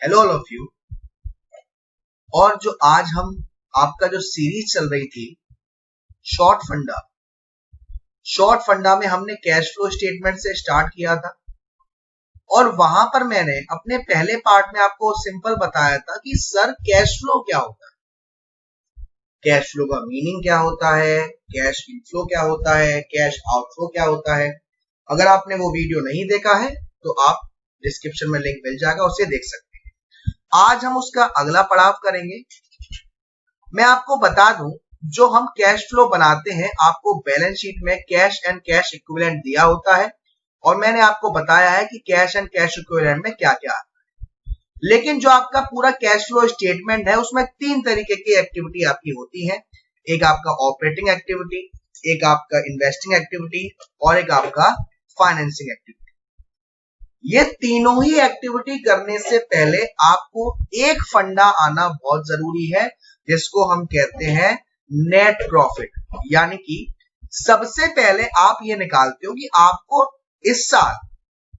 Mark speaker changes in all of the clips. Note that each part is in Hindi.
Speaker 1: Hello all of you. और जो आज हम आपका जो सीरीज चल रही थी शॉर्ट फंडा में हमने कैश फ्लो स्टेटमेंट से स्टार्ट किया था और वहां पर मैंने अपने पहले पार्ट में आपको सिंपल बताया था कि सर कैश फ्लो क्या होता है, कैश फ्लो का मीनिंग क्या होता है, कैश इनफ्लो क्या होता है, कैश आउटफ्लो क्या होता है। अगर आपने वो वीडियो नहीं देखा है तो आप डिस्क्रिप्शन में लिंक मिल जाएगा, उसे देख सकते हैं। आज हम उसका अगला पड़ाव करेंगे। मैं आपको बता दूं, जो हम कैश फ्लो बनाते हैं आपको बैलेंस शीट में कैश एंड कैश इक्विवेलेंट दिया होता है और मैंने आपको बताया है कि कैश एंड कैश इक्विवेलेंट में क्या क्या आता है। लेकिन जो आपका पूरा कैश फ्लो स्टेटमेंट है उसमें तीन तरीके की एक्टिविटी आपकी होती है। एक आपका ऑपरेटिंग एक्टिविटी, एक आपका इन्वेस्टिंग एक्टिविटी और एक आपका फाइनेंसिंग एक्टिविटी। ये तीनों ही एक्टिविटी करने से पहले आपको एक फंडा आना बहुत जरूरी है जिसको हम कहते हैं नेट प्रॉफिट। यानी कि सबसे पहले आप ये निकालते हो कि आपको इस साल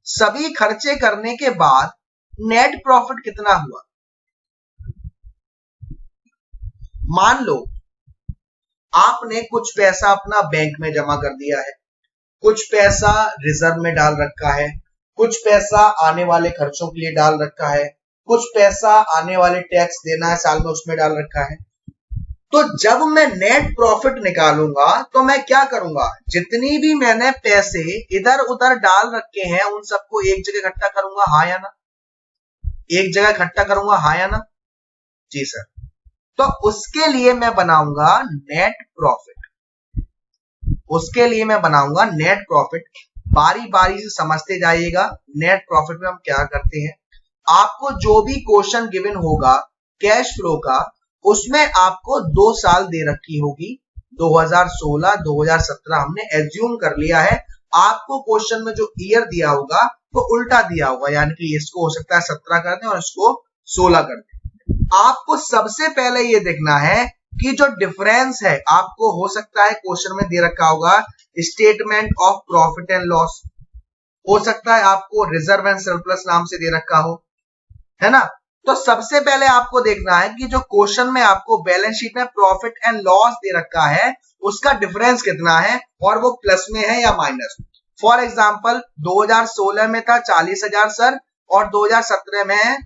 Speaker 1: सभी खर्चे करने के बाद नेट प्रॉफिट कितना हुआ। मान लो आपने कुछ पैसा अपना बैंक में जमा कर दिया है, कुछ पैसा रिजर्व में डाल रखा है, कुछ पैसा आने वाले खर्चों के लिए डाल रखा है, कुछ पैसा आने वाले टैक्स देना है साल में उसमें डाल रखा है। तो जब मैं नेट प्रॉफिट निकालूंगा तो मैं क्या करूंगा, जितनी भी मैंने पैसे इधर उधर डाल रखे हैं उन सबको एक जगह इकट्ठा करूंगा, हाँ या ना? एक जगह इकट्ठा करूंगा, हाँ या ना? जी सर। तो उसके लिए मैं बनाऊंगा नेट प्रॉफिट। उसके लिए मैं बनाऊंगा नेट प्रॉफिट। बारी बारी से समझते जाइएगा नेट प्रॉफिट में हम क्या करते हैं। आपको जो भी क्वेश्चन गिवन होगा कैश फ्लो का, उसमें आपको 2 साल दे रखी होगी, 2016 2017 हमने एज्यूम कर लिया है। आपको क्वेश्चन में जो ईयर दिया होगा वो उल्टा दिया होगा, यानी कि इसको हो सकता है 17 कर दें और इसको 16 कर दें। आपको सबसे पहले ये देखना है कि जो डिफरेंस है, आपको हो सकता है क्वेश्चन में दे रखा होगा statement of profit and loss, हो सकता है आपको रिजर्व एंड सरप्लस नाम से दे रखा हो, है ना? तो सबसे पहले आपको देखना है कि जो क्वेश्चन में आपको बैलेंस शीट में प्रॉफिट एंड लॉस दे रखा है उसका डिफरेंस कितना है और वो प्लस में है या माइनस। फॉर एग्जांपल 2016 में था 40,000 सर और 2017 में है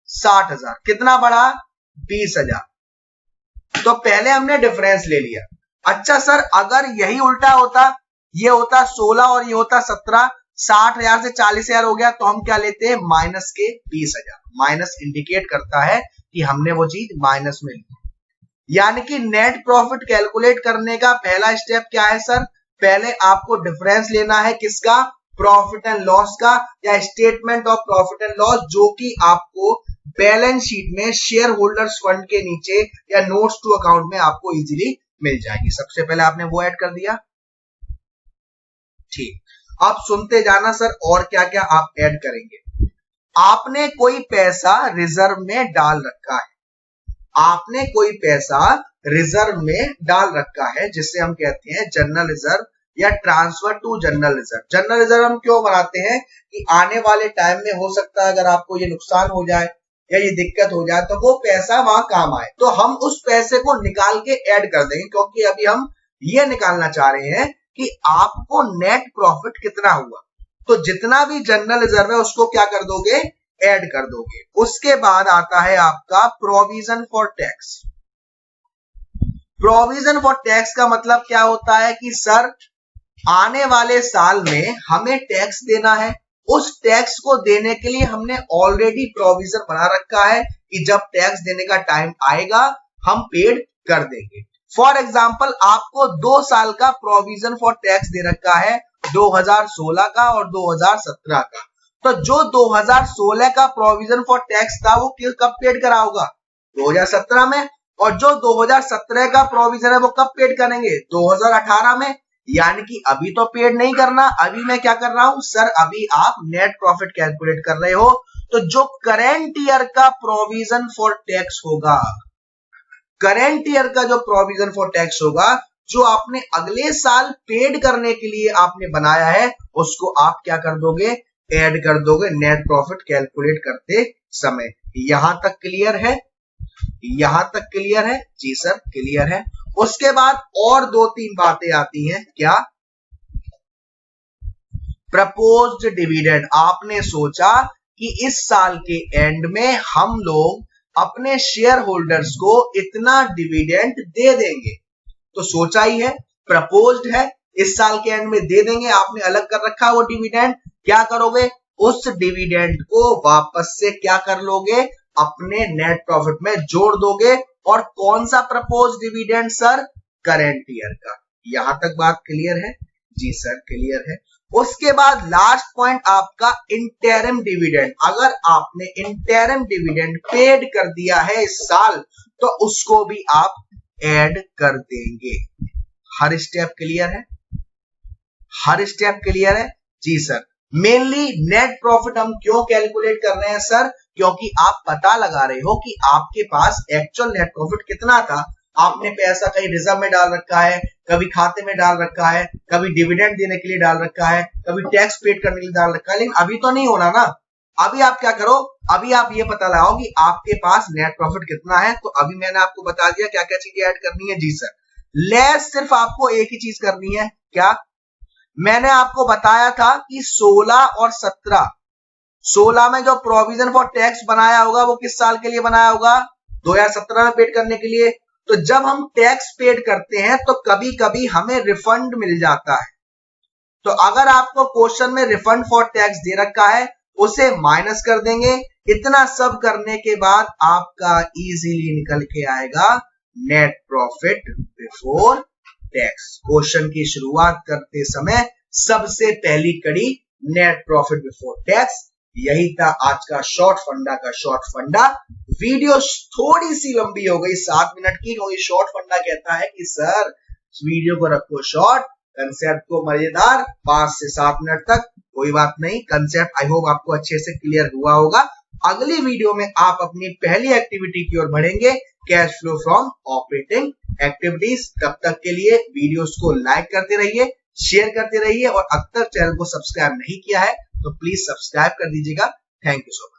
Speaker 1: 60,000, कितना बढ़ा? 20,000। तो पहले हमने डिफरेंस ले लिया। अच्छा सर, अगर यही उल्टा होता, ये होता 16 और ये होता 17, 60,000 से 40,000 हो गया, तो हम क्या लेते हैं? माइनस के 20,000। माइनस इंडिकेट करता है कि हमने वो चीज माइनस में ली। यानी कि नेट प्रॉफिट कैलकुलेट करने का पहला स्टेप क्या है सर? पहले आपको डिफरेंस लेना है, किसका? प्रॉफिट एंड लॉस का, या statement of profit and loss, जो कि आपको बैलेंस शीट में शेयर होल्डर्स फंड के नीचे या नोट्स टू अकाउंट में आपको इजीली मिल जाएगी। सबसे पहले आपने वो ऐड कर दिया, ठीक। अब सुनते जाना सर और क्या क्या आप ऐड करेंगे। आपने कोई पैसा रिजर्व में डाल रखा है, आपने कोई पैसा रिजर्व में डाल रखा है जिसे हम कहते हैं जनरल रिजर्व या transfer to general reserve. General reserve हम क्यों बनाते हैं कि आने वाले टाइम में हो सकता है अगर आपको ये नुकसान हो जाए या ये दिक्कत हो जाए तो वो पैसा वहां काम आए, तो हम उस पैसे को निकाल के ऐड कर देंगे, क्योंकि अभी हम ये निकालना चाह रहे हैं कि आपको नेट प्रॉफिट कितना हुआ। तो जितना भी जनरल रिजर्व है उसको क्या कर दोगे? ऐड कर दोगे। उसके बाद आता है आपका provision for tax. Provision for tax का मतलब क्या होता है कि सर आने वाले साल में हमें टैक्स देना है, उस टैक्स को देने के लिए हमने ऑलरेडी प्रोविजन बना रखा है कि जब टैक्स देने का टाइम आएगा हम पेड कर देंगे। फॉर एग्जांपल आपको 2 साल का प्रोविजन फॉर टैक्स दे रखा है, 2016 का और 2017 का। तो जो 2016 का प्रोविजन फॉर टैक्स था वो कब पेड करा होगा? 2017 में। और जो 2017 का प्रोविजन है वो कब पेड करेंगे? 2018 में। यानी कि अभी तो पेड नहीं करना, अभी मैं क्या कर रहा हूं सर? अभी आप नेट प्रॉफिट कैलकुलेट कर रहे हो। तो जो करेंट ईयर का प्रोविजन फॉर टैक्स होगा, करेंट ईयर का जो प्रोविजन फॉर टैक्स होगा, जो आपने अगले साल पेड करने के लिए आपने बनाया है, उसको आप क्या कर दोगे? ऐड कर दोगे नेट प्रॉफिट कैलकुलेट करते समय। यहां तक क्लियर है? यहां तक क्लियर है? जी सर क्लियर है। उसके बाद और 2-3 बातें आती हैं। क्या? Proposed dividend. आपने सोचा कि इस साल के एंड में हम लोग अपने शेयर होल्डर्स को इतना डिविडेंड दे देंगे, तो सोचा ही है, प्रपोज्ड है, इस साल के एंड में दे देंगे। आपने अलग कर रखा है वो डिविडेंड। क्या करोगे? उस डिविडेंड को वापस से क्या कर लोगे? अपने नेट प्रॉफिट में जोड़ दोगे। और कौन सा propose dividend sir? Current year का। यहां तक बात क्लियर है? जी सर क्लियर है। उसके बाद लास्ट पॉइंट आपका इंटरिम डिविडेंड। अगर आपने इंटरिम डिविडेंड पेड कर दिया है इस साल, तो उसको भी आप ऐड कर देंगे। हर स्टेप क्लियर है? हर स्टेप क्लियर है? जी सर। मेनली नेट प्रॉफिट हम क्यों कैलकुलेट कर रहे हैं सर? क्योंकि आप पता लगा रहे हो कि आपके पास एक्चुअल नेट प्रॉफिट कितना था। आपने पैसा कहीं रिजर्व में डाल रखा है, कभी खाते में डाल रखा है, कभी डिविडेंड देने के लिए डाल रखा है, कभी टैक्स पेड करने के लिए डाल रखा है, लेकिन अभी तो नहीं होना ना। अभी आप क्या करो, अभी आप ये पता लगाओ कि आपके पास नेट प्रॉफिट कितना है। तो अभी मैंने आपको बता दिया क्या क्या चीजें ऐड करनी है। जी सर। लेस सिर्फ आपको एक ही चीज करनी है। क्या? मैंने आपको बताया था कि 16 और 17, 16 में जो प्रोविजन फॉर टैक्स बनाया होगा वो किस साल के लिए बनाया होगा? 2017 में पेड करने के लिए। तो जब हम टैक्स पेड करते हैं तो कभी कभी हमें रिफंड मिल जाता है। तो अगर आपको क्वेश्चन में रिफंड फॉर टैक्स दे रखा है, उसे माइनस कर देंगे। इतना सब करने के बाद आपका इजीली निकल के आएगा net profit before tax. Question की शुरुआत करते समय सबसे पहली कड़ी नेट प्रॉफिट बिफोर टैक्स। यही था आज का शॉर्ट फंडा का शॉर्ट फंडा। वीडियो थोड़ी सी लंबी हो गई, 7 मिनट की, क्योंकि शॉर्ट फंडा कहता है कि सर वीडियो को रखो शॉर्ट, कंसेप्ट को मजेदार, 5 से 7 मिनट तक। कोई बात नहीं, कंसेप्ट आई होप आपको अच्छे से क्लियर हुआ होगा। अगली वीडियो में आप अपनी पहली एक्टिविटी की ओर बढ़ेंगे, cash flow from operating activities. तब तक के लिए वीडियोस को लाइक करते रहिए, शेयर करते रहिए, और अब तक चैनल को सब्सक्राइब नहीं किया है तो प्लीज सब्सक्राइब कर दीजिएगा। Thank you so much.